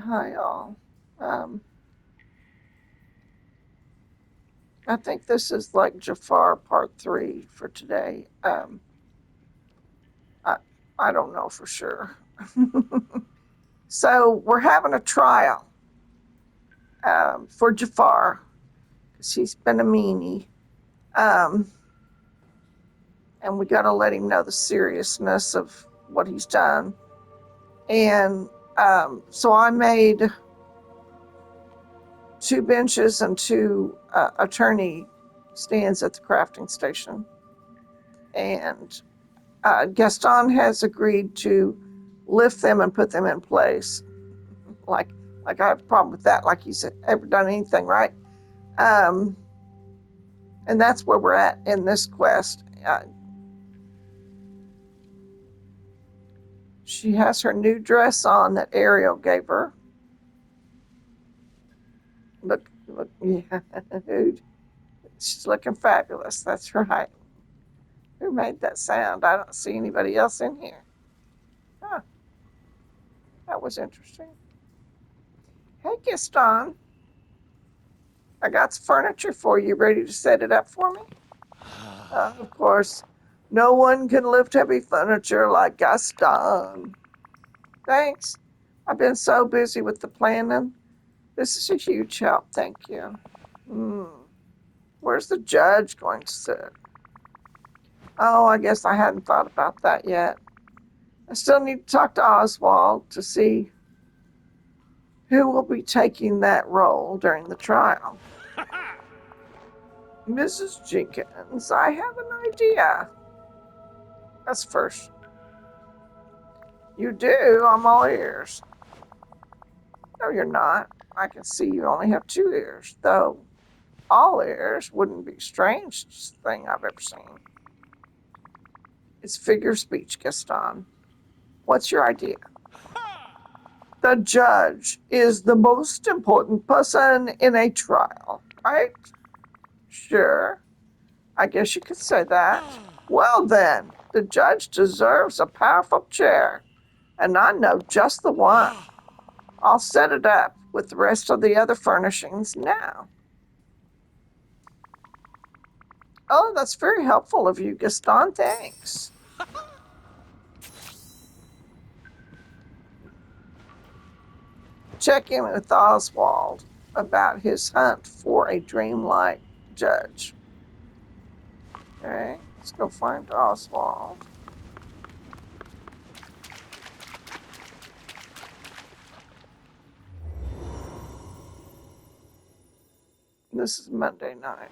Hi, all. Um, I think this is like Jafar part three for today. I, I don't know for sure. So we're having a trial for Jafar because he's been a meanie. Um, and we got to let him know the seriousness of what he's done. And so I made two benches and two attorney stands at the crafting station. And Gaston has agreed to lift them and put them in place. Like, like I have a problem with that. Like he's ever done anything right. Um, and that's where we're at in this quest. She has her new dress on that Ariel gave her. Look, yeah, she's looking fabulous. That's right. Who made that sound? I don't see anybody else in here. Huh, that was interesting. Hey, Gaston, I got some furniture for you. Ready to set it up for me? Of course, no one can lift heavy furniture like Gaston. Thanks. I've been so busy with the planning. This is a huge help. Thank you. Hmm. Where's the judge going to sit? Oh, I guess I hadn't thought about that yet. I still need to talk to Oswald to see who will be taking that role during the trial. Mrs. Jenkins, I have an idea. That's first. You do? I'm all ears. No, you're not. I can see you only have two ears, though all ears wouldn't be the strangest thing I've ever seen. It's figure of speech, Gaston. What's your idea? The judge is the most important person in a trial, right? Sure. I guess you could say that. Well, then, the judge deserves a powerful chair, and I know just the one. I'll set it up with the rest of the other furnishings now. Oh, that's very helpful of you, Gaston. Thanks. Check in with Oswald about his hunt for a Dreamlight judge. Okay, let's go find Oswald. This is Monday night.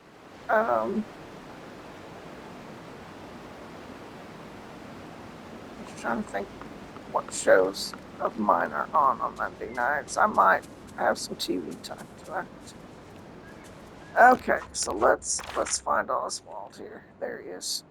I'm just trying to think what shows of mine are on Monday nights. I might have some TV time tonight. Okay, so let's find Oswald here. There he is.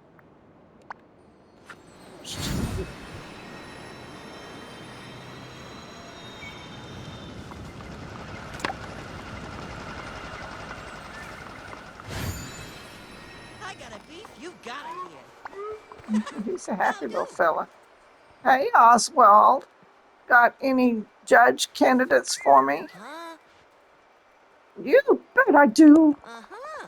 I got a beef you gotta hear. He's a happy How little do? fella. Hey, Oswald, got any judge candidates for me? Huh? You bet I do. Uh-huh.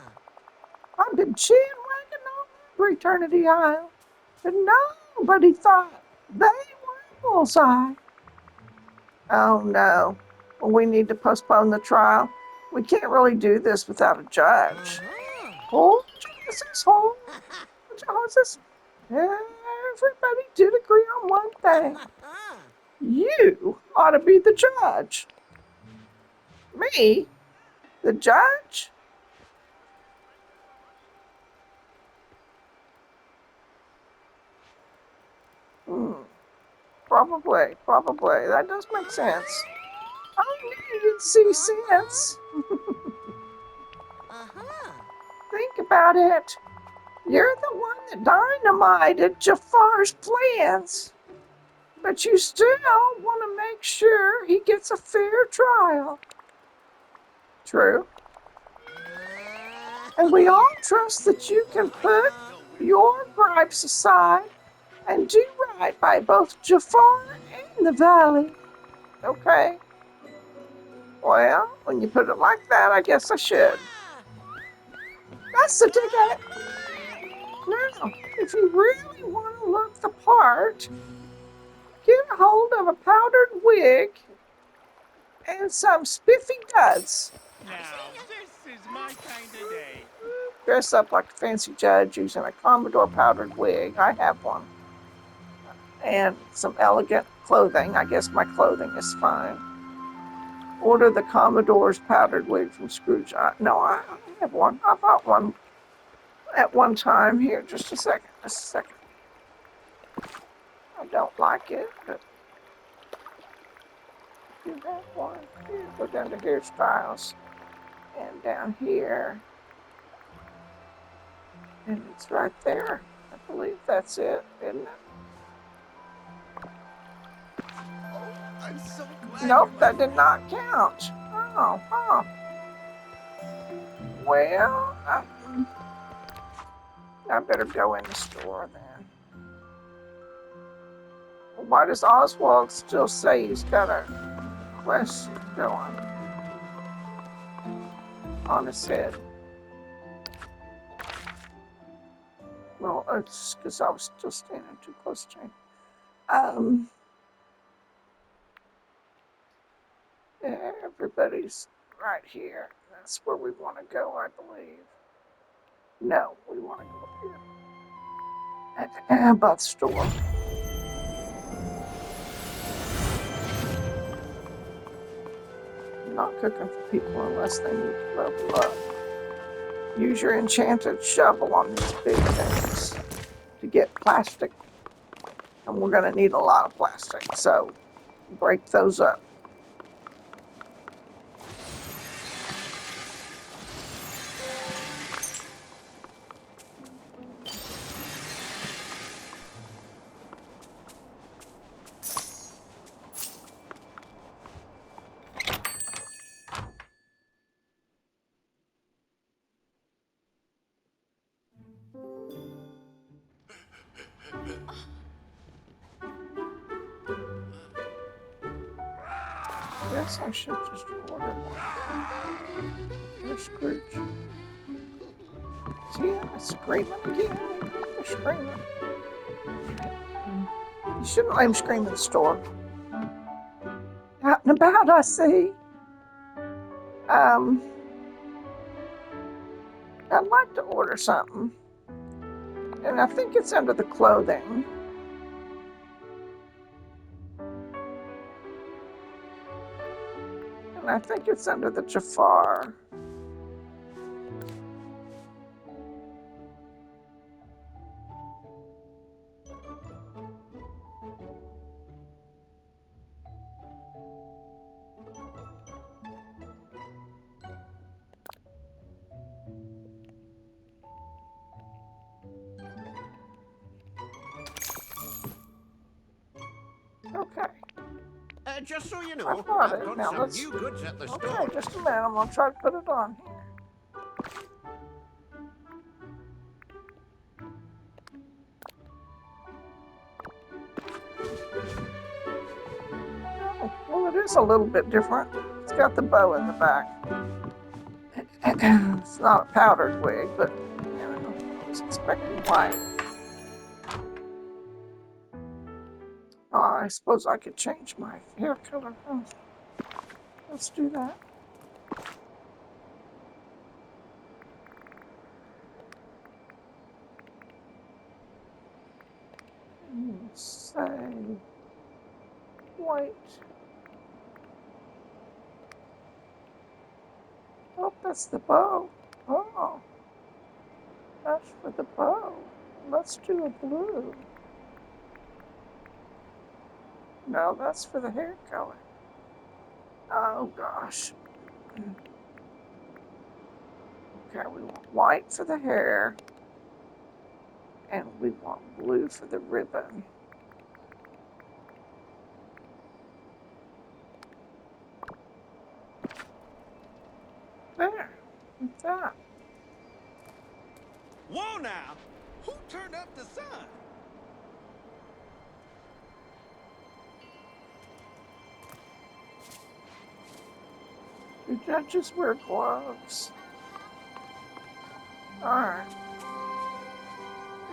I've been chin wagging all over Eternity Isle, but nobody thought they were bullseye. Oh no. Well, we need to postpone the trial. We can't really do this without a judge. Uh-huh. Hold hold horses. Everybody did agree on one thing. You ought to be the judge. Me? The judge? Hmm. Probably. That does make sense. I knew you'd see sense. Uh-huh. Think about it. You're the one that dynamited Jafar's plans. But you still want to make sure he gets a fair trial. True. And we all trust that you can put your gripes aside and do right by both Jafar and the Valley. Okay? Well, when you put it like that, I guess I should. Ah! That's the dig at it. Ah! Now, if you really want to look the part, get a hold of a powdered wig and some spiffy duds. Now, this is my kind of day. Dress up like a fancy judge using a Commodore powdered wig. I have one. And some elegant clothing. I guess my clothing is fine. Order the Commodore's powdered wig from Scrooge. No, I have one. I bought one at one time. Here, just a second. Just a second. I don't like it, but you have one. Here, go down to hairstyles. And down here. And it's right there. I believe that's it, isn't it? Oh, I'm so glad Nope, you're my that did friend. not count. Oh, huh. Well, I better go in the store then. Why does Oswald still say he's got a quest going on his head? Well, it's because I was still standing too close to him. Everybody's right here. That's where we want to go, I believe. No, we want to go up here. About the store. I'm not cooking for people unless they need to level up. Use your enchanted shovel on these big things to get plastic. And we're going to need a lot of plastic, so break those up. Guess I should just order one. There's Scrooge. See, I'm screaming again. They're screaming. You shouldn't let him scream in the store. Out and about, I see. I'd like to order something. And I think it's under the clothing. And I think it's under the Jafar. Okay. Just so you I know, thought I've it. got Now some let's. new goods at the Okay, store. just a minute. I'm gonna try to put it on here. Oh, well, it is a little bit different. It's got the bow in the back. It's not a powdered wig, but you know, I was expecting white. Oh, I suppose I could change my hair color. Oh, let's do that. Say white. Oh, that's the bow. Oh, that's for the bow. Let's do a blue. No, that's for the hair color. Oh gosh. Okay, we want white for the hair, and we want blue for the ribbon. There, like that. Whoa now! Who turned up the sun? Do judges wear gloves? Alright.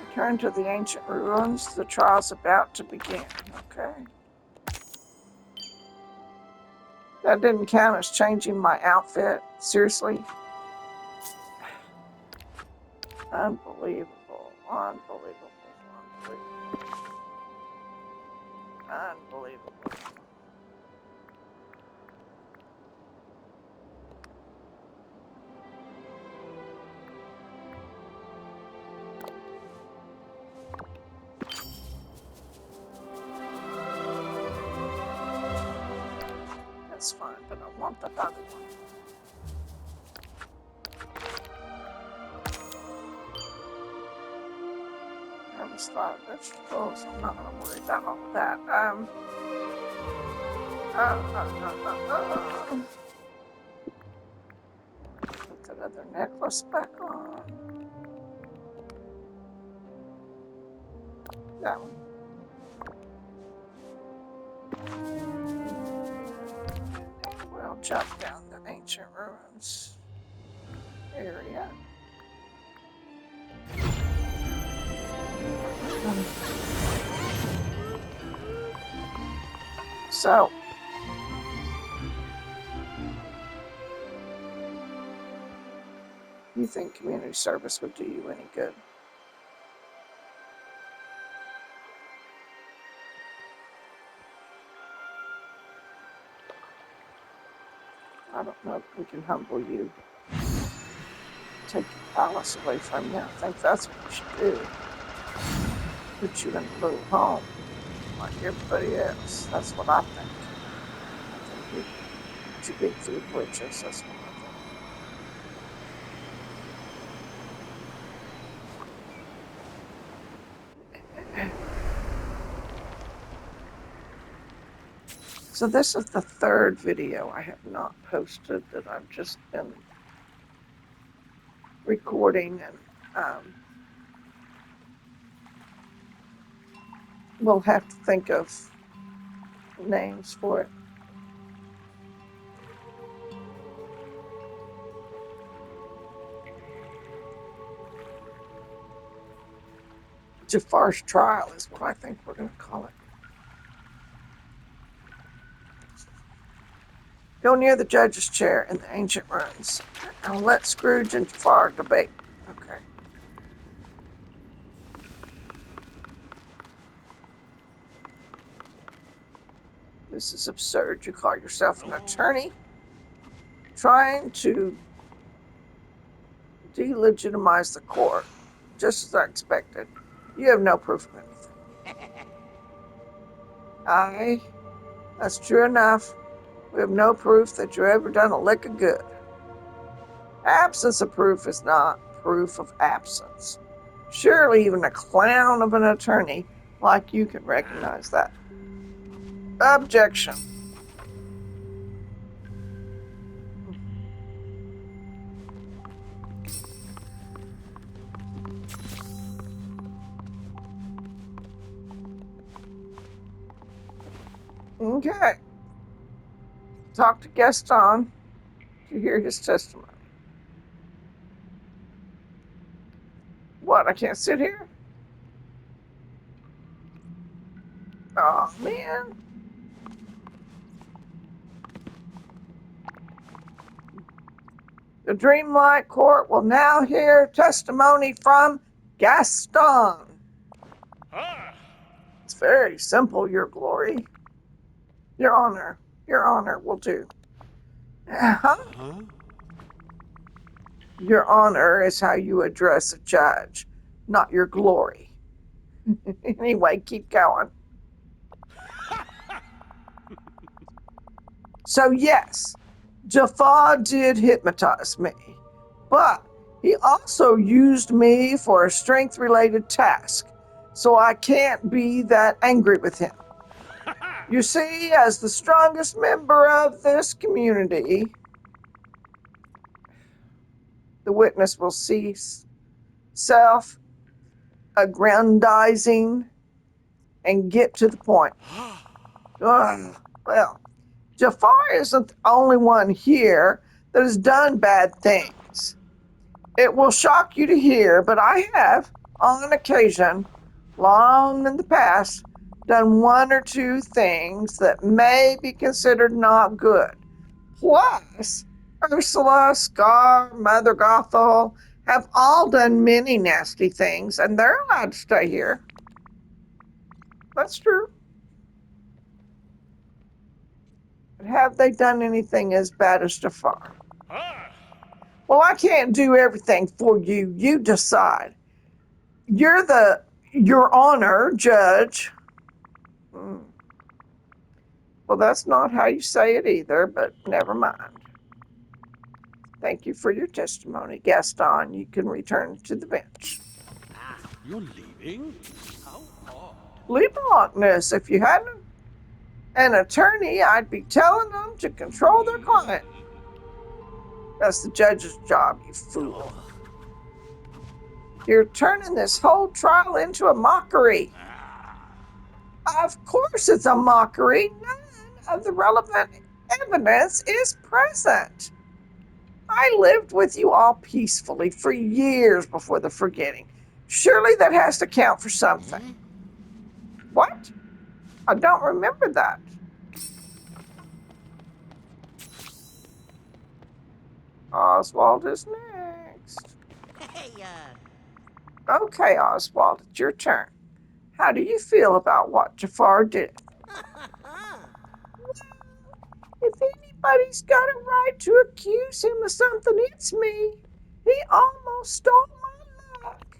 Return to the ancient ruins. The trial's about to begin. Okay. That didn't count as changing my outfit. Seriously? Unbelievable. Unbelievable. Unbelievable. That's fine, but I want the other one. I always thought of vegetables. I'm not going to worry about all of that. Put that other necklace back on. That one. And we'll jump down the ancient ruins area. So, you think community service would do you any good? I don't know if we can humble you. Take your palace away from you. I think that's what we should do. Put you in a little home like everybody else. That's what I think. I think you're too big for the britches. That's what I think. So this is the third video I have not posted that I've just been recording, and we'll have to think of names for it. Jafar's Trial is what I think we're going to call it. Go near the judge's chair in the ancient ruins. I'll let Scrooge and Jafar debate. Okay. This is absurd. You call yourself an attorney trying to delegitimize the court, just as I expected. You have no proof of anything. Aye, that's true enough. We have no proof that you've ever done a lick of good. Absence of proof is not proof of absence. Surely even a clown of an attorney like you can recognize that. Objection. Okay. Talk to Gaston to hear his testimony. What, I can't sit here? Oh, man. The Dreamlight Court will now hear testimony from Gaston. It's very simple, Your Glory. Your Honor will do. Your honor is how you address a judge, not your glory. Anyway, keep going. So yes, Jafar did hypnotize me, but he also used me for a strength-related task, so I can't be that angry with him. You see, as the strongest member of this community, the witness will cease self-aggrandizing and get to the point. Well, Jafar isn't the only one here that has done bad things. It will shock you to hear, but I have, on occasion, long in the past, done one or two things that may be considered not good. Plus, Ursula, Scar, Mother Gothel have all done many nasty things, and they're allowed to stay here. That's true. But have they done anything as bad as Jafar? Well, I can't do everything for you. You decide. You're Your Honor, Judge. Hmm. Well, that's not how you say it either, but never mind. Thank you for your testimony, Gaston. You can return to the bench. You're leaving? How odd. Lieblockness, if you hadn't an attorney, I'd be telling them to control their client. That's the judge's job, you fool. You're turning this whole trial into a mockery. Of course it's a mockery. None of the relevant evidence is present. I lived with you all peacefully for years before the forgetting. Surely that has to count for something. What? I don't remember that. Oswald is next. Hey, Okay, Oswald, it's your turn. How do you feel about what Jafar did? If anybody's got a right to accuse him of something, it's me. He almost stole my luck.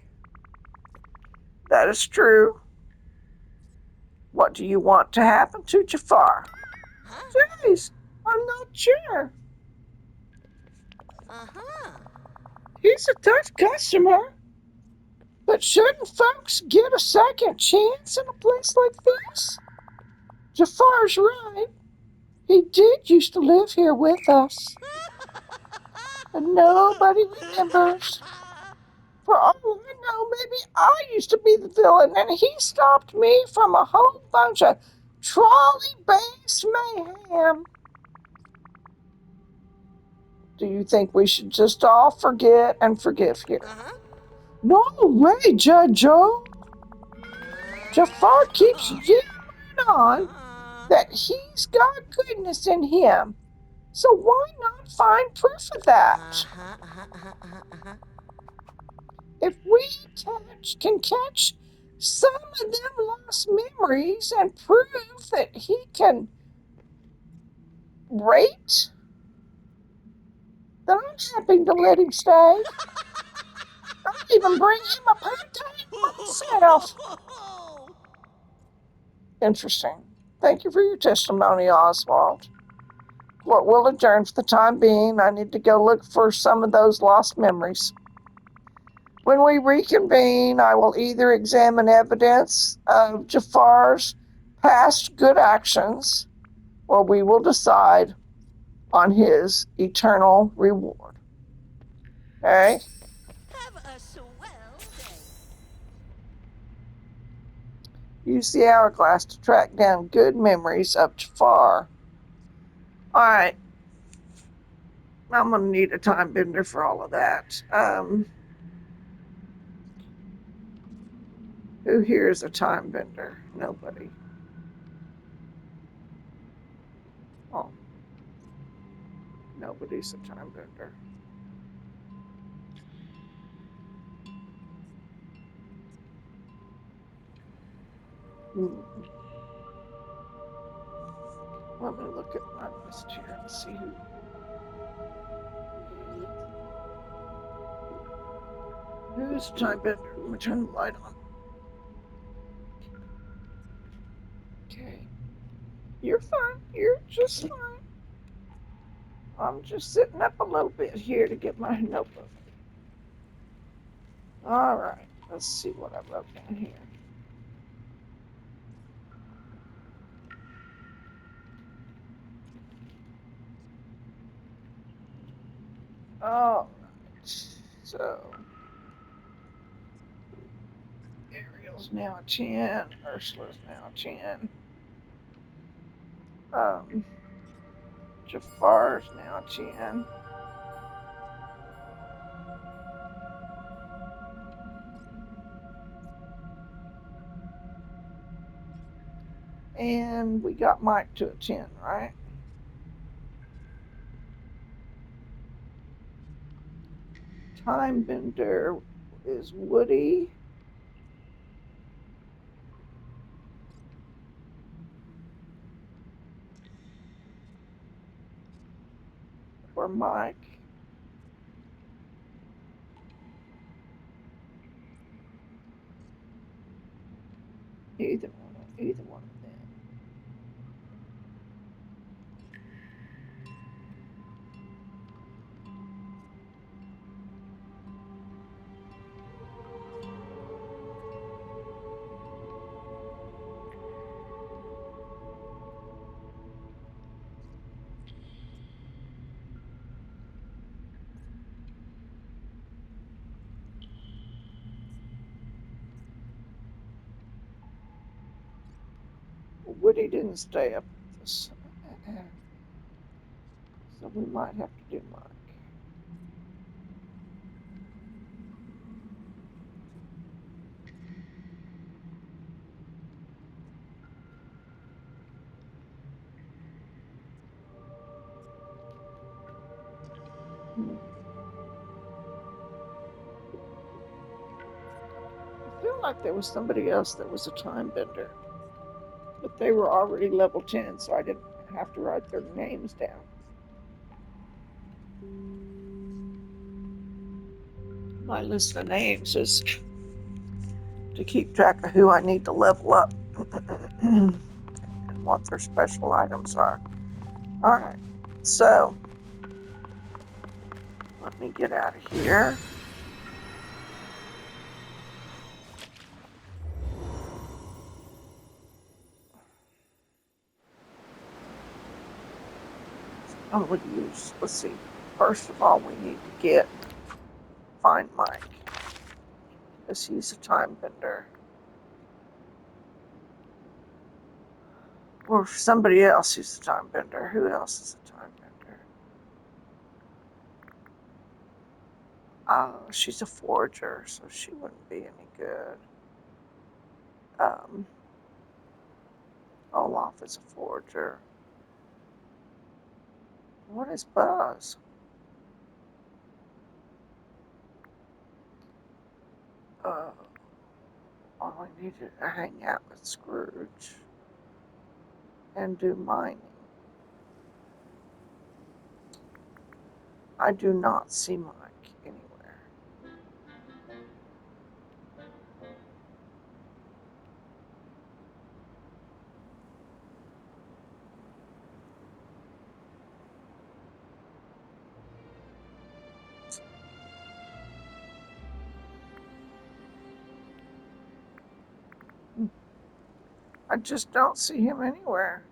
That is true. What do you want to happen to Jafar? Jeez, I'm not sure. He's a tough customer. But shouldn't folks get a second chance in a place like this? Jafar's right. He did used to live here with us. And nobody remembers. For all I know, maybe I used to be the villain, and he stopped me from a whole bunch of trolley-based mayhem. Do you think we should just all forget and forgive here? No way, Judge Joe. Jafar keeps yammering on that he's got goodness in him. So why not find proof of that? If we can catch some of them lost memories and prove that he can rate, then I'm happy to let him stay. I'll even bring him a pie myself. Interesting. Thank you for your testimony, Oswald. Court will adjourn for the time being. I need to go look for some of those lost memories. When we reconvene, I will either examine evidence of Jafar's past good actions, or we will decide on his eternal reward. Okay? Have a swell day. Use the hourglass to track down good memories of Jafar. All right. I'm going to need a time bender for all of that. Who here is a time bender? Nobody. Oh, nobody's a time bender. Let me look at my list here and see who's a time bender. Let me turn the light on. Okay. You're fine. You're just fine. I'm just sitting up a little bit here to get my notebook. All right. Let's see what I wrote down here. All right. So, Ariel's now a 10. Ursula's now a 10. Jafar's now a 10. And we got Mike to a 10, right? Time Bender is Woody. Or Mike. Either one of them. Woody didn't stay up with us. So we might have to do Mike. I feel like there was somebody else that was a time bender. But they were already level 10, so I didn't have to write their names down. My list of names is to keep track of who I need to level up and what their special items are. All right, so let me get out of here. I'm going to use, let's see, first of all, we need to find Mike, because he's a time bender. Or somebody else who's a time bender. Who else is a time bender? She's a forger, so she wouldn't be any good. Olaf is a forger. What is Buzz? I need to hang out with Scrooge and do mining. I do not see Mike anywhere. I just don't see him anywhere.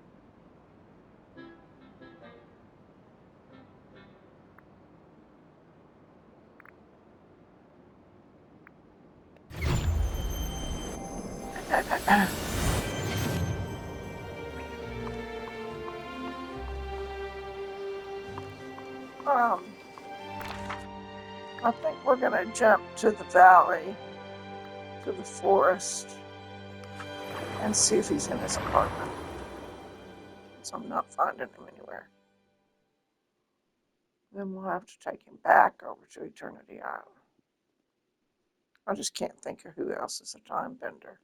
I think we're going to jump to the valley, to the forest, and see if he's in his apartment. So I'm not finding him anywhere. Then we'll have to take him back over to Eternity Island. I just can't think of who else is a time bender.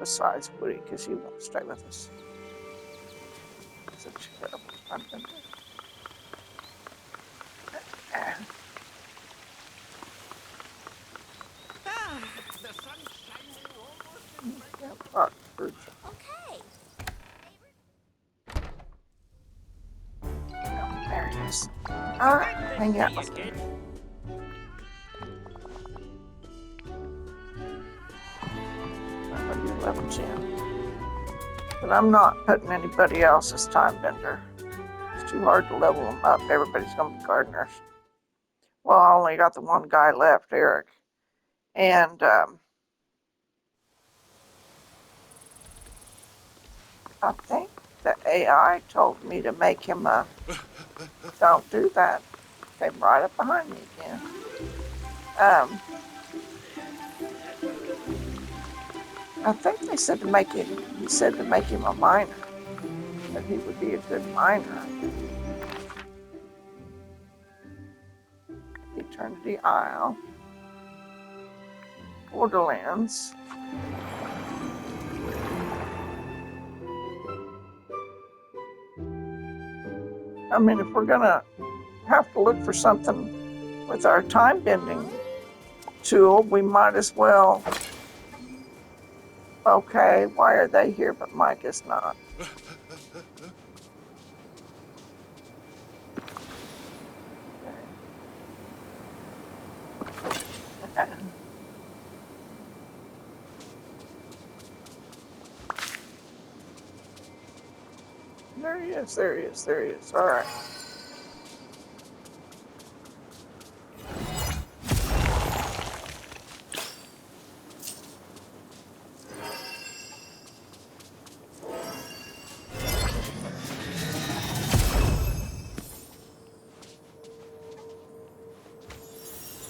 Besides Woody, because he won't stay with us. He's a terrible time bender. The sun's shining almost in Okay. There he is. All right, hang out with me. I'm going to be level 10. But I'm not putting anybody else as time bender. It's too hard to level them up. Everybody's going to be gardeners. Well, I only got the one guy left, Eric. And I think the AI told me to make him a... Don't do that. Came right up behind me again. I think they said to make him, he said to make him a miner, that he would be a good miner. Eternity Isle. Borderlands. I mean, if we're gonna have to look for something with our time bending tool, we might as well. Okay, why are they here but Mike is not? Okay. There he is, there he is, there he is. All right.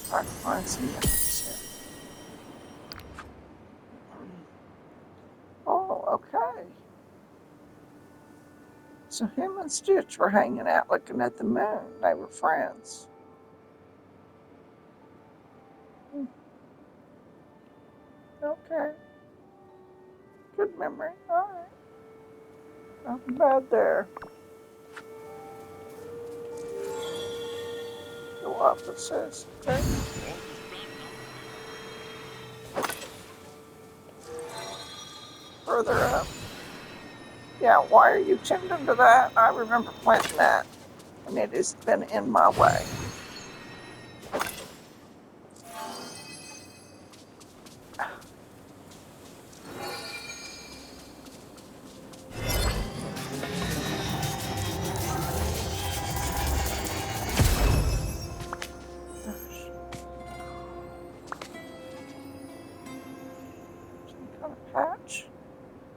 Try to find some notes here. Oh, okay. So him and Stitch were hanging out looking at the moon. They were friends. Okay. Good memory. All right. Nothing bad there. Go up, it says. Okay. Further up. Yeah, why are you tuned into that? I remember planting that, and it has been in my way. Some kind of patch.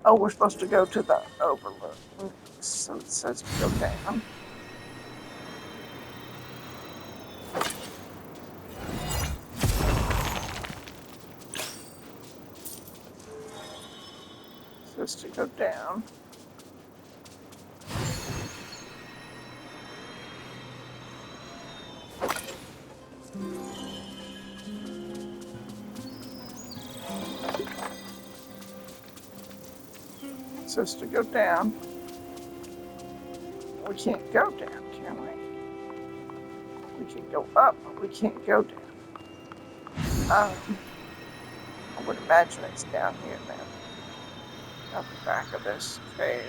Oh, we're supposed to go to the overlook. So it says go down. It says to go down. It says to go down. We can't go down, can we? We can go up, but we can't go down. I would imagine it's down here then. At the back of this cave.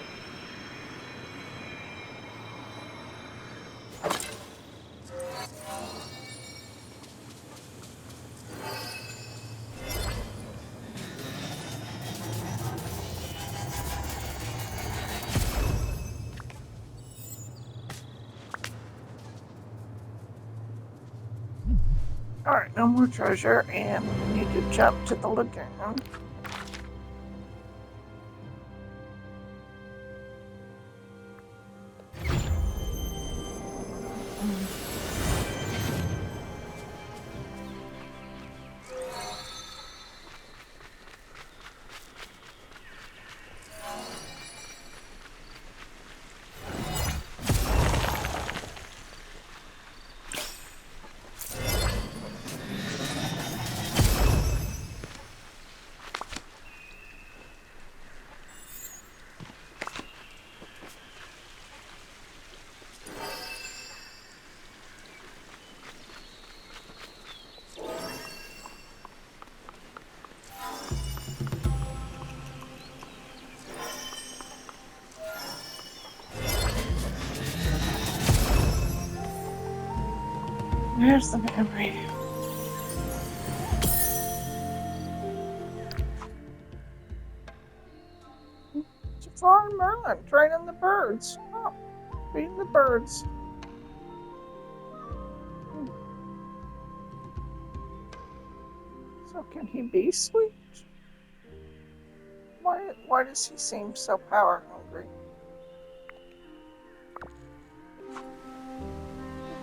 Alright, no more treasure, and we need to jump to the lagoon. There's the memory. Jafar and Merlin training the birds. Oh, feeding the birds. So can he be sweet? Why does he seem so power hungry?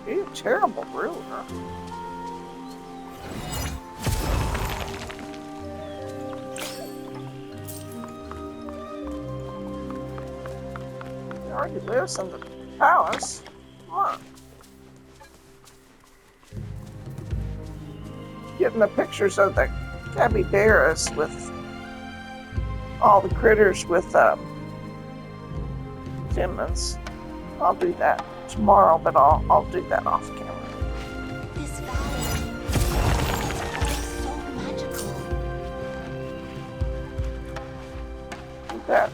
He'd be a terrible ruler. already lives in the palace. Come on. Getting the pictures of the capybaras with all the critters with Timmons. I'll do that tomorrow, but I'll do that off camera. This valley is so magical. Do that.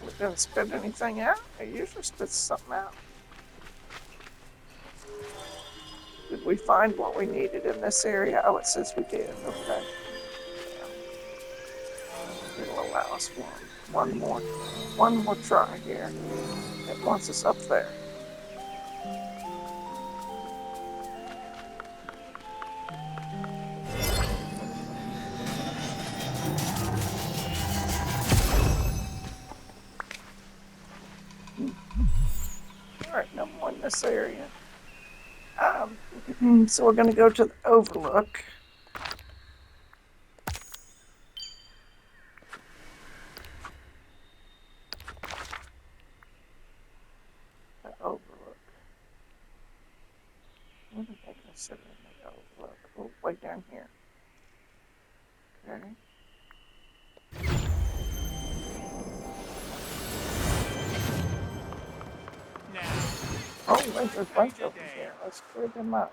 We didn't spit anything out. I usually spit something out. Did we find what we needed in this area? Oh, it says we did. Okay. It'll allow us one more try here. It wants us up there. All right, no more in this area. So we're going to go to the overlook. The overlook. What did they consider in the overlook? Oh, way down here. Okay. Oh, there's a bunch over here. Let's clear them up.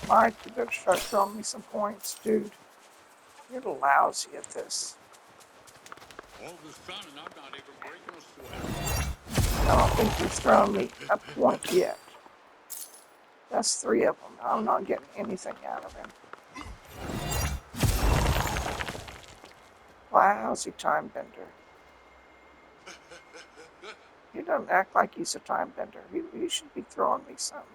Mike, you better start throwing me some points, dude. You're lousy at this. All the sun and I'm not even breaking a sweat. I don't think you've thrown me a point yet. That's 3 of them. I'm not getting anything out of him. Lousy time bender. He doesn't act like he's a time bender. He should be throwing me something.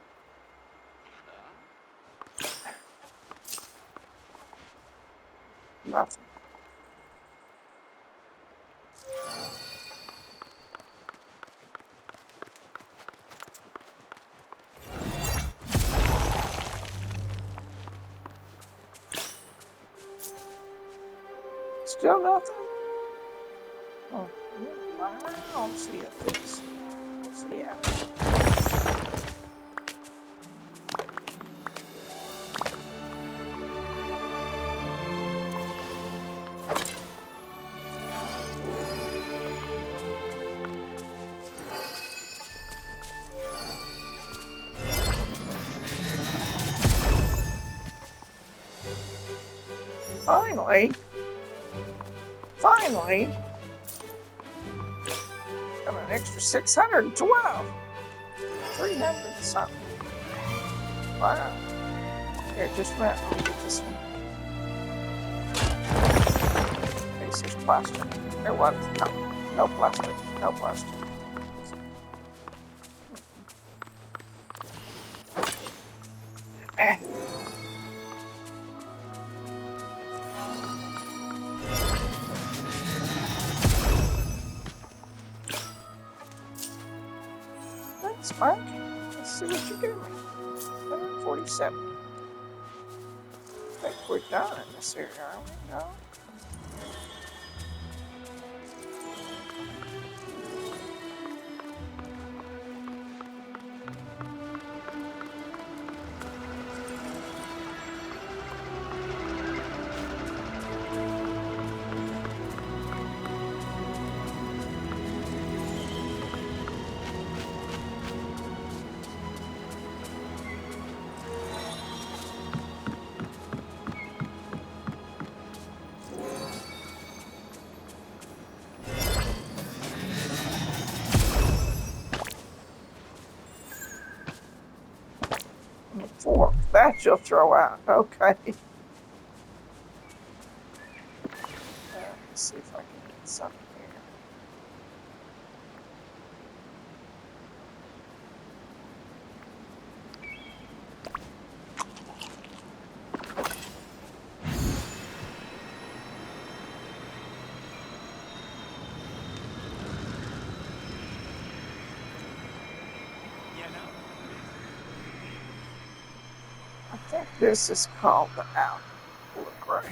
Nothing. Still nothing? Oh, I'll see if it's. Yeah. Finally, got an extra 612. 300 something. Wow. Here, just a minute. Let me get this one. Okay, so there's plastic. There was. No plastic. No plastic. Thanks, Mike. Let's see what you gave me. 147. I think we're done in this area, aren't we? No? Four. That you'll throw out. Okay. Let's see if I can get something here. I think this is called the outlook. great.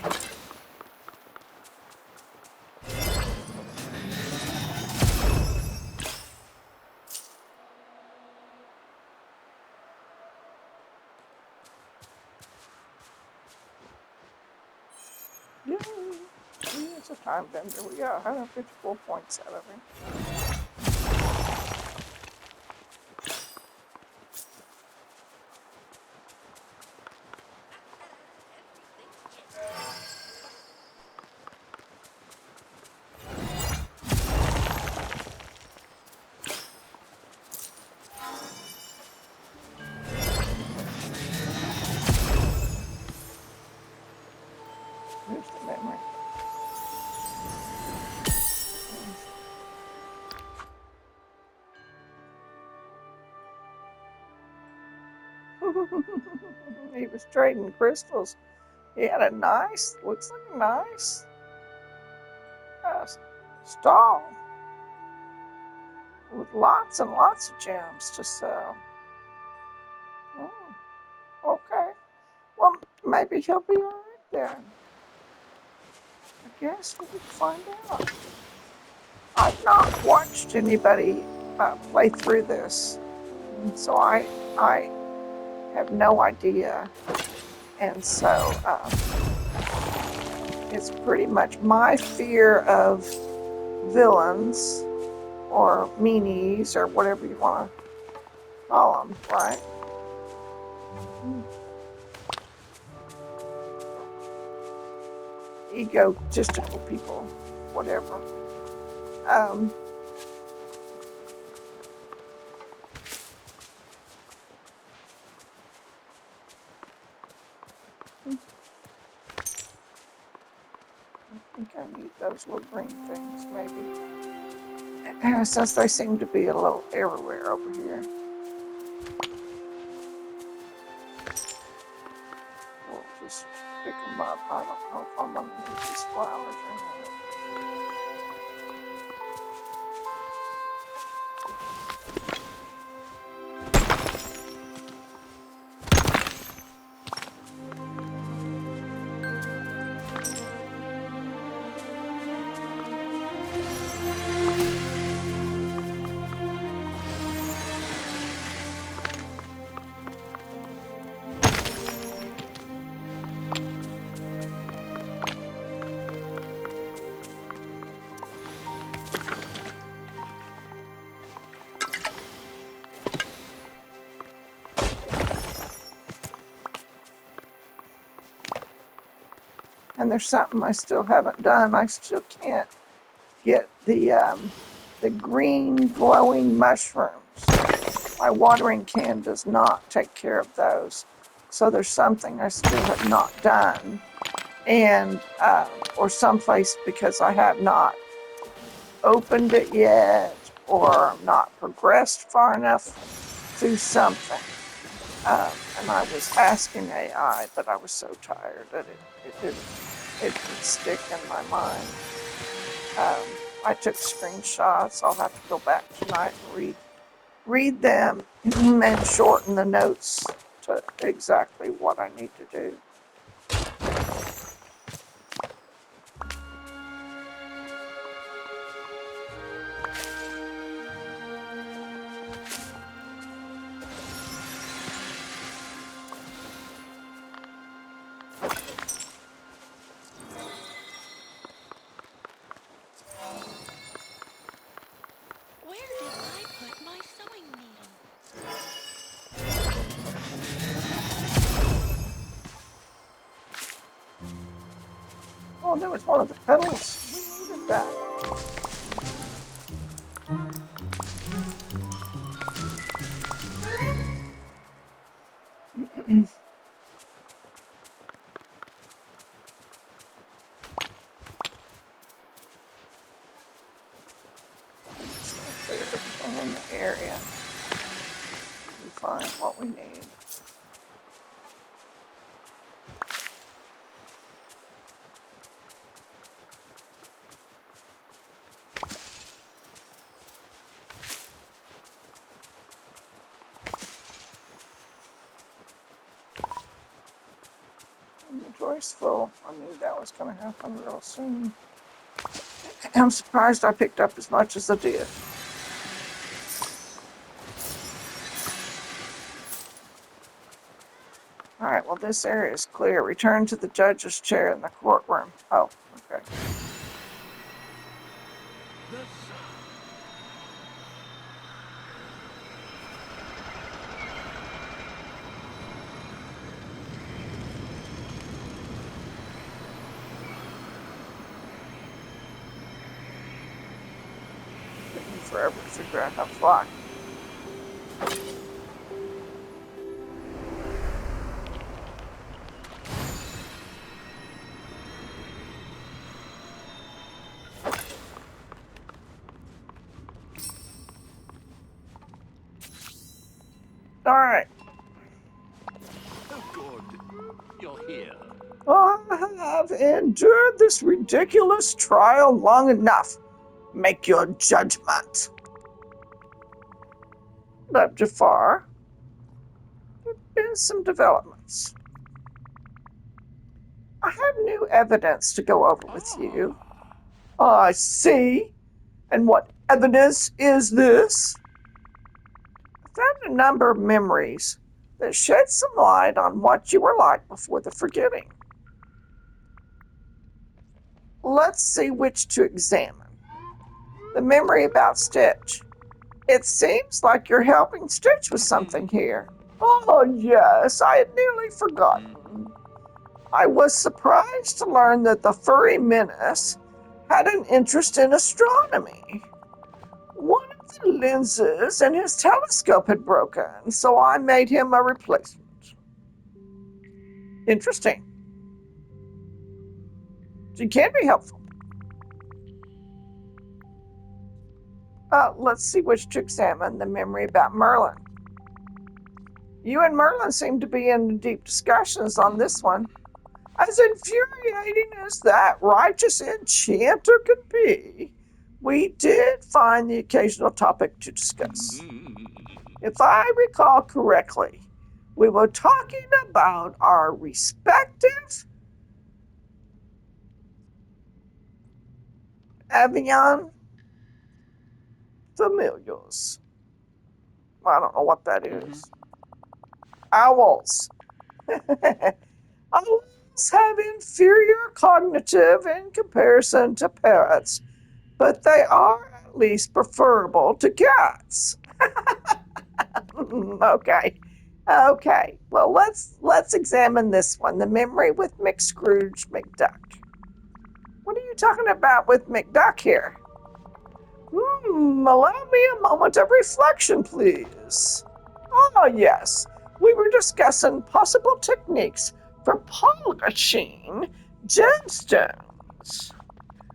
Yay! He is a time bender. We got 154 points out of him. Here's the memory. He was trading crystals. He had a nice, looks like a nice stall with lots and lots of gems to sell. Oh, okay. Well, maybe he'll be all right then. I guess we can find out. I've not watched anybody play through this, and so I have no idea. And so it's pretty much my fear of villains or meanies or whatever you want to call them, right? Egotistical people, whatever. I think I need those little green things, maybe. Since they seem to be a little everywhere over here. We'll just pick them up. I don't know if I'm going to need these flowers or not. And there's something I still haven't done. I still can't get the green glowing mushrooms. My watering can does not take care of those. So there's something I still have not done. And, or someplace because I have not opened it yet or not progressed far enough through something. And I was asking AI, but I was so tired that it didn't stick in my mind. I took screenshots. I'll have to go back tonight and read them and shorten the notes to exactly what I need to do. Where did I put my sewing needle? Oh, there was one of the petals. We needed that. Clear everything in the area. We find what we need. Inventory inventory's full. I knew that was going to happen real soon. I'm surprised I picked up as much as I did. All right, well, this area is clear. Return to the judge's chair in the courtroom. Oh, okay. Took me forever to figure out how to fly. All right. Oh, good. You're here. I have endured this ridiculous trial long enough. Make your judgment. But Jafar, there have been some developments. I have new evidence to go over with you. I see. And what evidence is this? I found a number of memories that shed some light on what you were like before the forgetting. Let's see which to examine. The memory about Stitch. It seems like you're helping Stitch with something here. Oh, yes, I had nearly forgotten. I was surprised to learn that the furry menace had an interest in astronomy. One of the lenses in his telescope had broken, so I made him a replacement. Interesting. She can be helpful. Let's see which to examine. The memory about Merlin. You and Merlin seem to be in deep discussions on this one. As infuriating as that righteous enchanter could be, we did find the occasional topic to discuss. If I recall correctly, we were talking about our respective avian familiars. I don't know what that is. Owls. Owls have inferior cognitive in comparison to parrots, but they are at least preferable to cats. Okay. Okay. Well, let's examine this one. The memory with McScrooge McDuck. What are you talking about with McDuck here? Allow me a moment of reflection, please. Ah, yes. We were discussing possible techniques for polishing gemstones.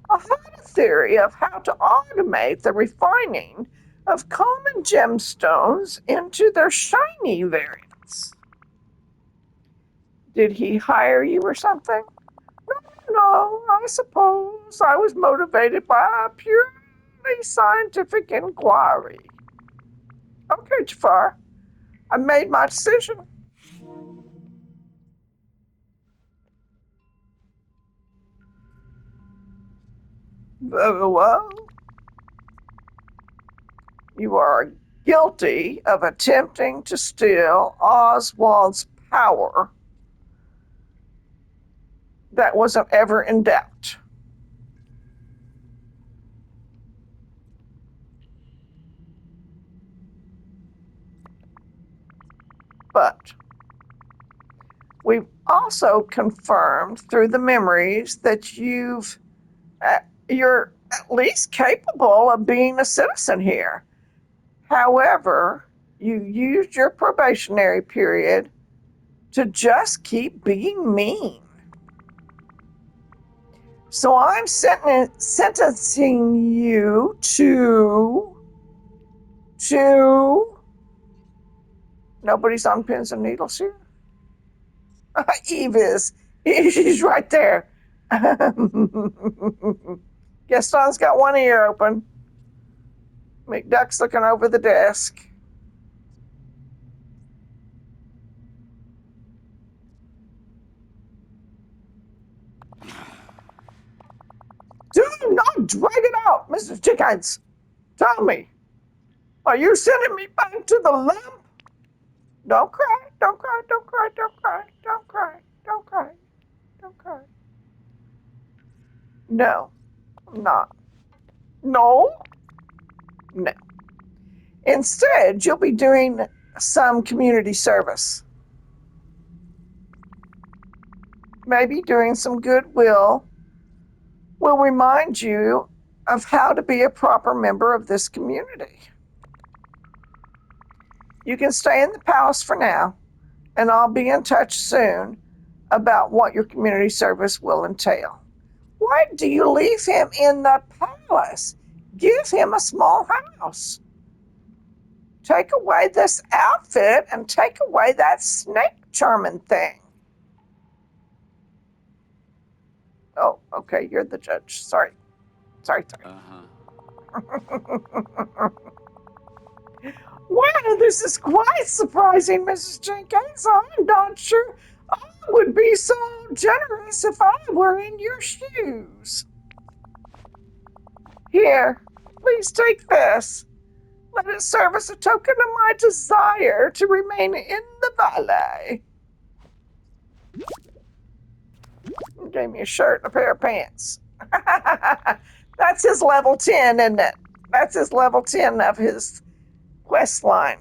I had a theory of how to automate the refining of common gemstones into their shiny variants. Did he hire you or something? No, I suppose I was motivated by a purely scientific inquiry. Okay, Jafar, I made my decision. Very well. You are guilty of attempting to steal Oswald's power that wasn't ever in doubt. But we've also confirmed through the memories that you're at least capable of being a citizen here. However, you used your probationary period to just keep being mean. So I'm sentencing you to nobody's on pins and needles here. Eve is. She's right there. Gaston's got one ear open. McDuck's looking over the desk. drag it out, Mrs. Chickens. Tell me, are you sending me back to the lamp? Don't cry, don't cry, don't cry, don't cry, don't cry, don't cry, don't cry. No, I'm not. No, no. Instead, you'll be doing some community service. Maybe doing some goodwill will remind you of how to be a proper member of this community. You can stay in the palace for now, and I'll be in touch soon about what your community service will entail. Why do you leave him in the palace? Give him a small house. Take away this outfit and take away that snake charming thing. Oh, okay, you're the judge. Sorry. Sorry. Well, this is quite surprising, Mrs. Jenkins. I'm not sure I would be so generous if I were in your shoes. Here, please take this. Let it serve as a token of my desire to remain in the valley. He gave me a shirt and a pair of pants. That's his level 10, isn't it? That's his level 10 of his quest line.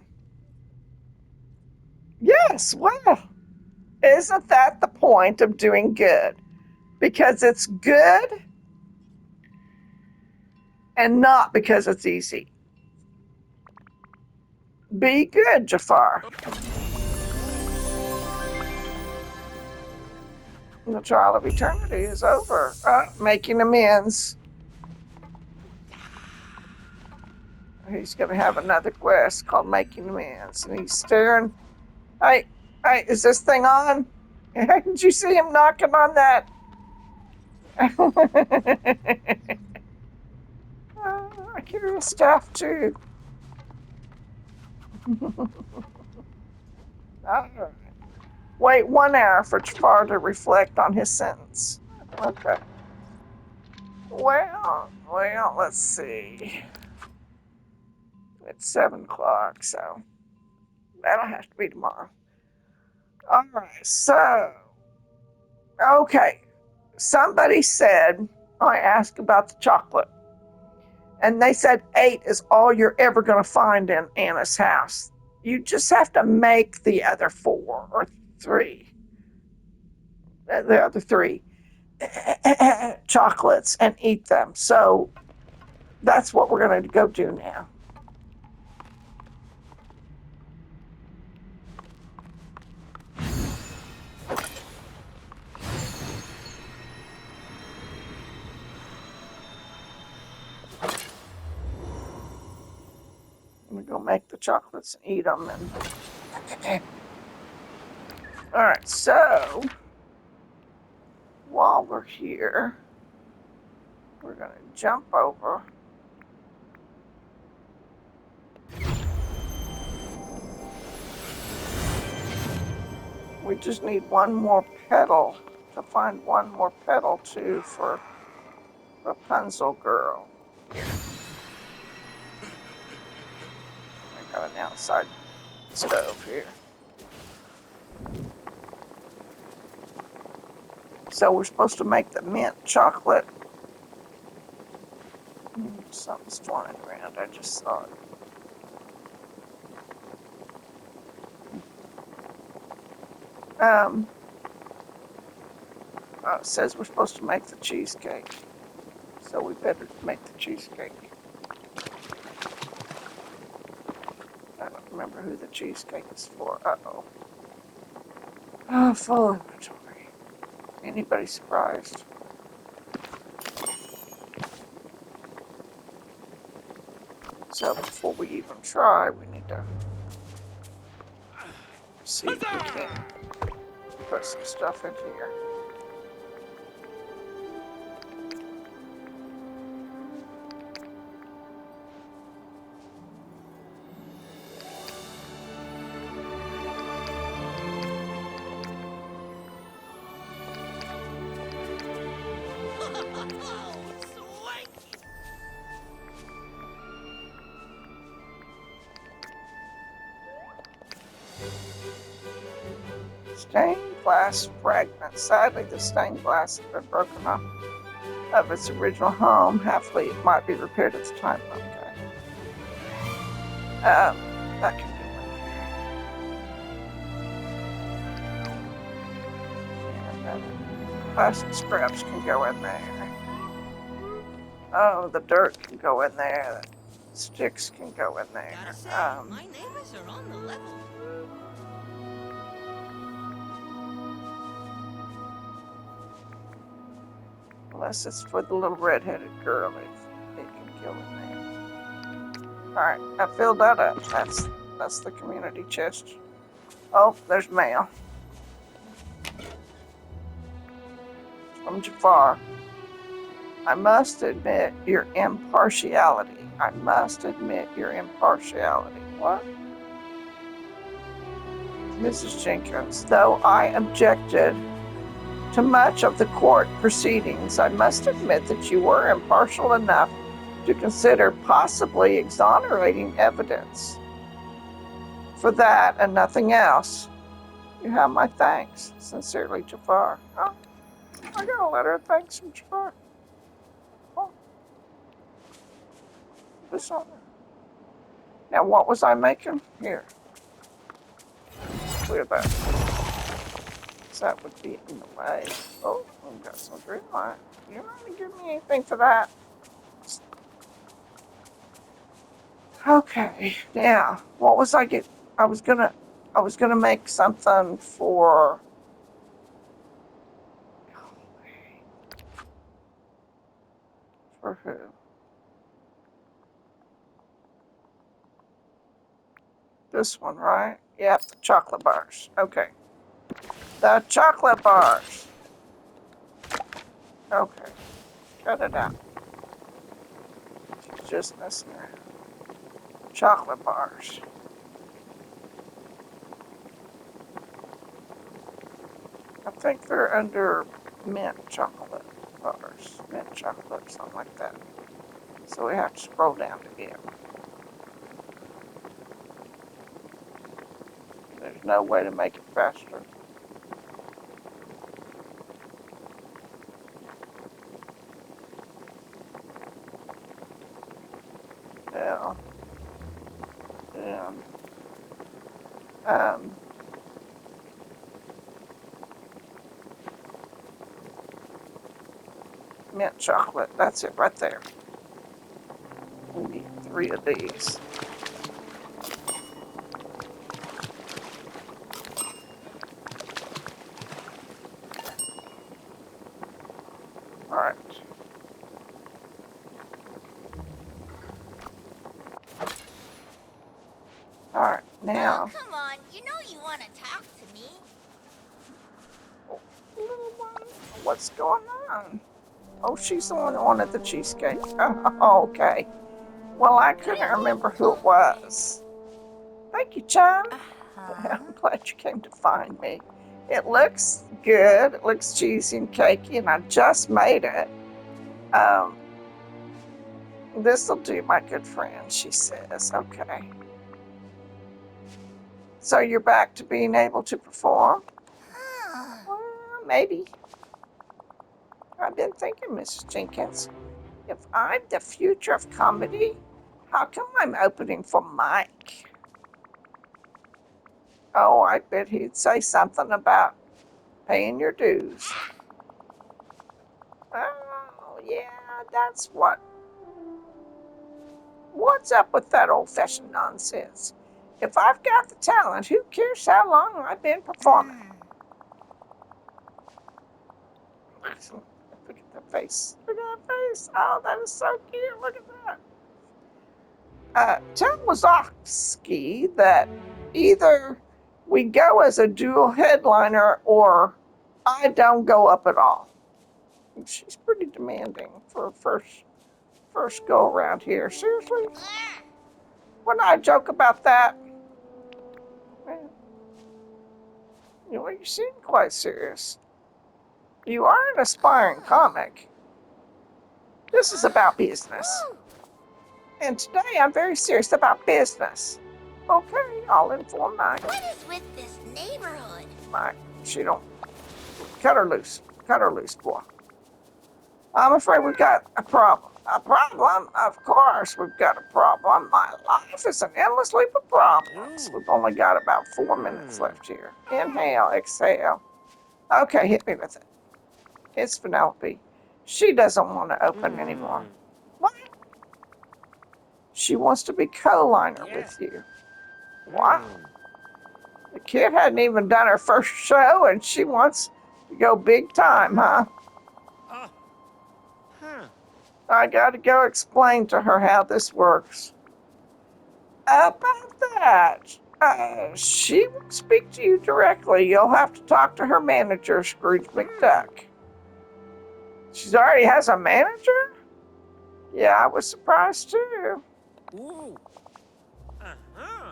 Yes, well, isn't that the point of doing good? Because it's good and not because it's easy. Be good, Jafar. The trial of eternity is over. Making amends. He's going to have another quest called Making Amends. And he's staring. Hey, is this thing on? Did you see him knocking on that? I carry a staff too. All right. Wait 1 hour for Jafar to reflect on his sentence. Okay. Well, let's see. It's 7 o'clock, so that'll have to be tomorrow. All right, so, okay. Somebody said, I asked about the chocolate, and they said 8 is all you're ever going to find in Anna's house. You just have to make the other 4 or 3, the other 3 chocolates and eat them. So that's what we're going to go do now. I'm going to go make the chocolates and eat them. And all right, so while we're here, we're going to jump over. We just need one more petal to find one more petal too for Rapunzel girl. Here. I got an outside stove here. So we're supposed to make the mint chocolate. Something's flying around. I just saw it. It says we're supposed to make the cheesecake. So we better make the cheesecake. I don't remember who the cheesecake is for. Uh-oh. Oh, full inventory. Anybody surprised? So before we even try, we need to see if we can put some stuff in here. Swanky! Stained glass fragments. Sadly, the stained glass has been broken off of its original home. Hopefully, it might be repaired at the time. Okay. That can go in there. And plastic scraps can go in there. Oh, the dirt can go in there. The sticks can go in there. Gotta say, my neighbors are on the level. Unless it's for the little red-headed girl, it can go in there. All right, I filled that up. That's the community chest. Oh, there's mail from Jafar. I must admit your impartiality. I must admit your impartiality. What? Mrs. Jenkins, though I objected to much of the court proceedings, I must admit that you were impartial enough to consider possibly exonerating evidence. For that and nothing else, you have my thanks. Sincerely, Jafar. Oh, I got a letter of thanks from Jafar. Oh, this on there. Now, what was I making? Here. Clear that. So that would be in the way. Oh, I've got some Dreamlight. You not going to give me anything for that? Okay, now, what was I get? I was gonna make something for. For who? This one, right? Yep, the chocolate bars. Okay. The chocolate bars. Okay. Cut it out. She's just messing around. Chocolate bars. I think they're under mint chocolate bars. Mint chocolate, something like that. So we have to scroll down to get them. There's no way to make it faster. Yeah. And mint chocolate. That's it right there. We need 3 of these. All right. All right. Now. Oh, come on. You know you want to talk to me. Oh, little one, what's going on? Oh, she's the one that wanted the cheesecake. Oh, okay. Well, I couldn't remember who it was. Thank you, John. I'm glad you came to find me. It looks good. It looks cheesy and cakey, and I just made it. This'll do, my good friend, she says. Okay. So you're back to being able to perform? Well, maybe. I've been thinking, Mrs. Jenkins, if I'm the future of comedy, how come I'm opening for Mike? Oh, I bet he'd say something about paying your dues. Oh, yeah, that's what. What's up with that old-fashioned nonsense? If I've got the talent, who cares how long I've been performing? Look at that face. Look at that face. Oh, that is so cute. Look at that. Tell Wazowski that either we go as a dual headliner or I don't go up at all. She's pretty demanding for a first go around here. Seriously? When I joke about that, well, you seem quite serious. You are an aspiring comic. This is about business. And today I'm very serious about business. Okay, I'll inform Mike. What is with this neighborhood? Mike, she don't. Cut her loose. Cut her loose, boy. I'm afraid we've got a problem. A problem? Of course we've got a problem. My life is an endless loop of problems. We've only got about 4 minutes left here. Inhale, exhale. Okay, hit me with it. It's Penelope. She doesn't want to open anymore. What? She wants to be co-liner with you. What? The kid hadn't even done her first show and she wants to go big time, huh? I gotta go explain to her how this works. About that, she will speak to you directly. You'll have to talk to her manager, Scrooge McDuck. She already has a manager? Yeah, I was surprised too.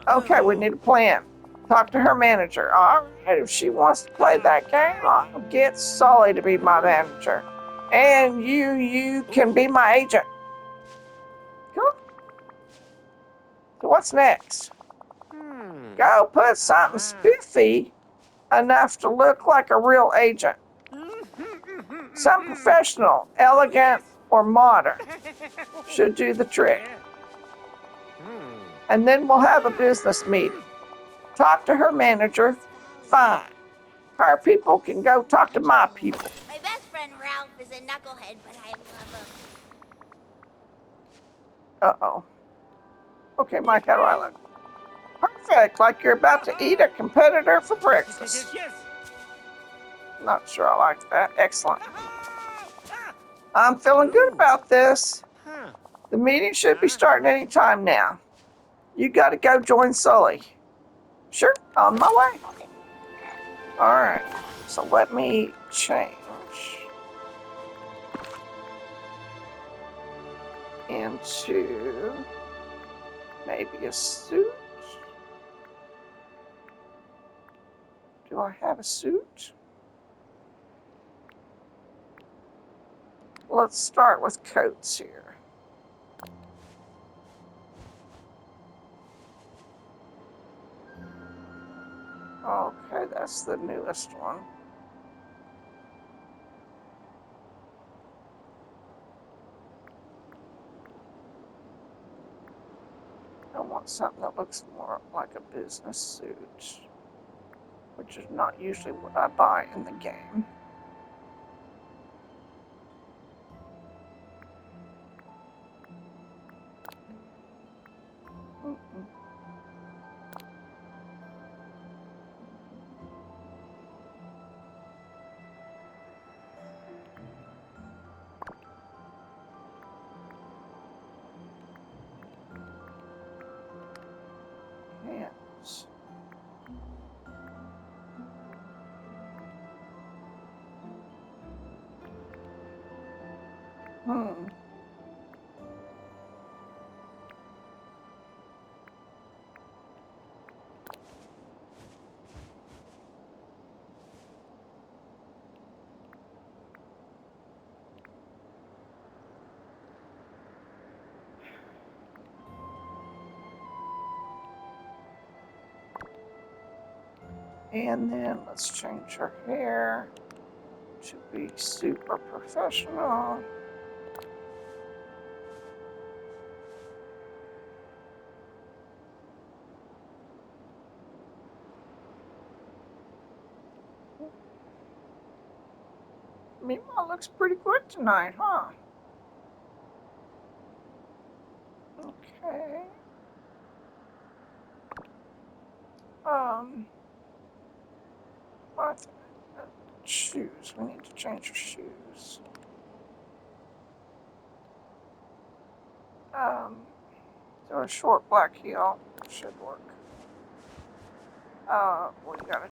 Okay, we need a plan. Talk to her manager. All right, if she wants to play that game, I'll get Sully to be my manager. And you can be my agent. Cool. So what's next? Go put something spiffy enough to look like a real agent. Some professional, elegant, or modern should do the trick. And then we'll have a business meeting. Talk to her manager. Fine. Her people can go talk to my people. My best friend Ralph is a knucklehead, but I love him. Uh-oh. Okay, Mike, how do I look? Perfect, like you're about to eat a competitor for breakfast. Not sure I like that. Excellent. I'm feeling good about this. The meeting should be starting any time now. You got to go join Sully. Sure, on my way. All right, so let me change into maybe a suit. Do I have a suit? Let's start with coats here. Okay, that's the newest one. I want something that looks more like a business suit, which is not usually what I buy in the game. Mm-mm. Hands. Hmm. And then let's change her hair to be super professional. Meanwhile, looks pretty good tonight, huh? Okay. What? Shoes. We need to change her shoes. So a short black heel should work. We gotta